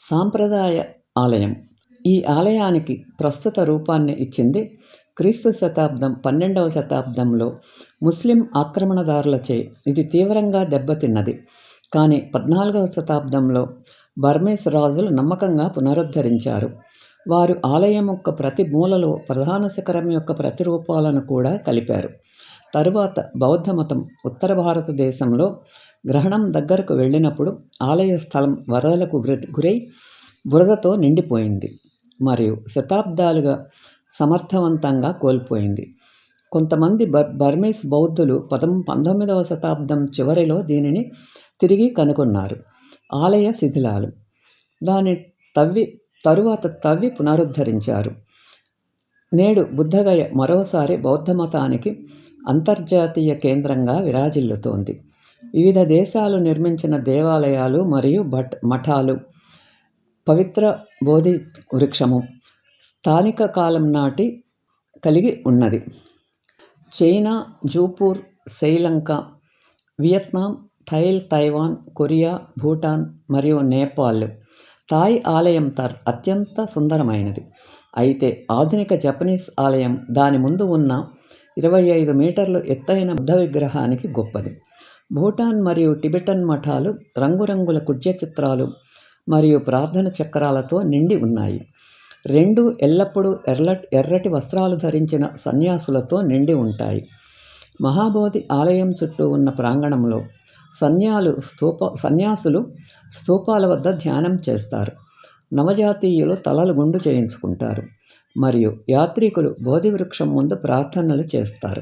సాంప్రదాయ ఆలయం. ఈ ఆలయానికి ప్రస్తుత రూపాన్ని ఇచ్చింది క్రీస్తు శతాబ్దం 12వ శతాబ్దంలో ముస్లిం ఆక్రమణదారులచే ఇది తీవ్రంగా దెబ్బతిన్నది. కానీ 14వ శతాబ్దంలో బర్మీస్ రాజులు నమ్మకంగా పునరుద్ధరించారు. వారు ఆలయం యొక్క ప్రతి మూలలో ప్రధాన శిఖరం యొక్క ప్రతిరూపాలను కూడా కలిపారు. తరువాత బౌద్ధమతం ఉత్తర భారతదేశంలో గ్రహణం దగ్గరకు వెళ్ళినప్పుడు ఆలయ స్థలం వరదలకు గురై బురదతో నిండిపోయింది మరియు శతాబ్దాలుగా సమర్థవంతంగా కోల్పోయింది. కొంతమంది బర్మీస్ బౌద్ధులు 19వ శతాబ్దం చివరిలో దీనిని తిరిగి కనుగొన్నారు. ఆలయ శిథిలాలు దాని తరువాత పునరుద్ధరించారు. నేడు బుద్ధగయ మరోసారి బౌద్ధమతానికి అంతర్జాతీయ కేంద్రంగా విరాజిల్లుతోంది. వివిధ దేశాలు నిర్మించిన దేవాలయాలు మరియు మఠాలు, పవిత్ర బోధి వృక్షము స్థానిక కాలం నాటి కలిగి ఉన్నది. చైనా, జూపూర్, Sri Lanka, Vietnam, Taiwan, Korea, Bhutan మరియు నేపాల్. థాయ్ ఆలయం అత్యంత సుందరమైనది. అయితే ఆధునిక జపనీస్ ఆలయం దాని ముందు ఉన్న 25 మీటర్లు ఎత్తైన బుద్ధ విగ్రహానికి గొప్పది. భూటాన్ మరియు టిబెటన్ మఠాలు రంగురంగుల కుడ్య చిత్రాలు మరియు ప్రార్థన చక్రాలతో నిండి ఉన్నాయి. రెండూ ఎల్లప్పుడూ ఎర్రటి వస్త్రాలు ధరించిన సన్యాసులతో నిండి ఉంటాయి. మహాబోధి ఆలయం చుట్టూ ఉన్న ప్రాంగణంలో సన్యాసులు స్తూపాల వద్ద ధ్యానం చేస్తారు. నవజాతీయులు తలలు గుండు చేయించుకుంటారు మరియు యాత్రికులు బోధి వృక్షం ముందు ప్రార్థనలు చేస్తారు.